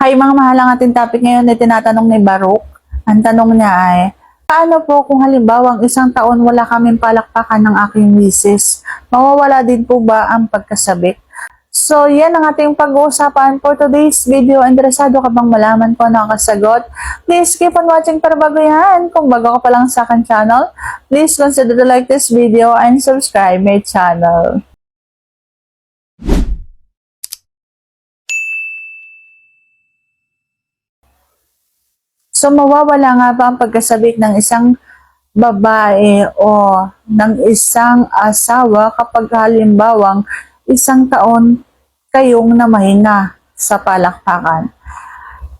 Hi mga mahal, ang ating topic ngayon ay tinatanong ni Baruch. Ang tanong niya ay, paano po kung halimbawa isang taon wala kaming palakpakan ng aking misis? Mawawala din po ba ang pagkasabik? So yan ang ating pag-uusapan for today's video. Interesado ka bang malaman ko ano ang kasagot? Please keep on watching para bago yan. Kung bago ka pa lang sa akin channel, please consider to like this video and subscribe my channel. So, mawawala nga ba ang pagkasabik ng isang babae o ng isang asawa kapag halimbawang isang taon kayong namahina sa palakpakan?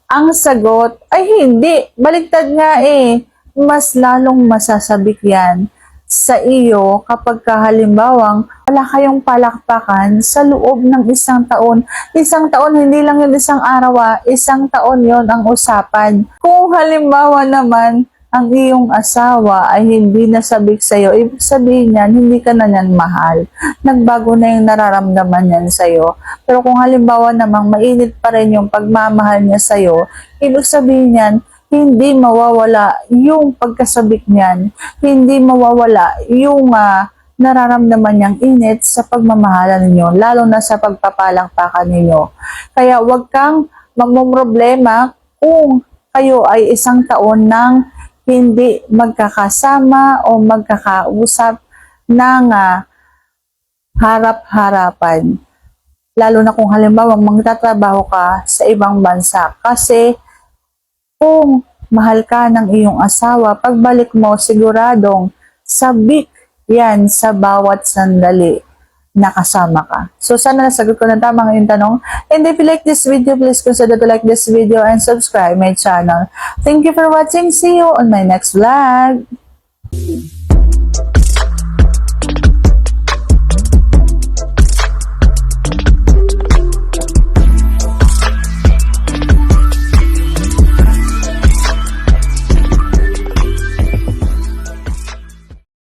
Ang sagot ay hindi. Baligtad nga eh. Mas lalong masasabik yan sa iyo kapag halimbawang wala kayong palakpakan sa loob ng isang taon. Isang taon, hindi lang yun isang araw, isang taon yon ang usapan. Kung halimbawa naman, ang iyong asawa ay hindi nasabik sa'yo, ibig sabihin niyan, hindi ka na niyan mahal. Nagbago na yung nararamdaman niyan sa'yo. Pero kung halimbawa namang mainit pa rin yung pagmamahal niya sa'yo, ibig sabihin niyan, hindi mawawala yung pagkasabik niyan, hindi mawawala yung nararamdaman niyang init sa pagmamahalan ninyo, lalo na sa pagpapalakpakan ninyo. Kaya huwag kang magmumroblema kung kayo ay isang taon nang hindi magkakasama o magkakausap ng harap-harapan. Lalo na kung halimbawa magtatrabaho ka sa ibang bansa. Kasi kung mahal ka ng iyong asawa, pagbalik mo siguradong sabik yan sa bawat sandali na kasama ka. So sana nasagot ko na tama ngayong tanong. And if you like this video, please consider to like this video and subscribe my channel. Thank you for watching. See you on my next vlog.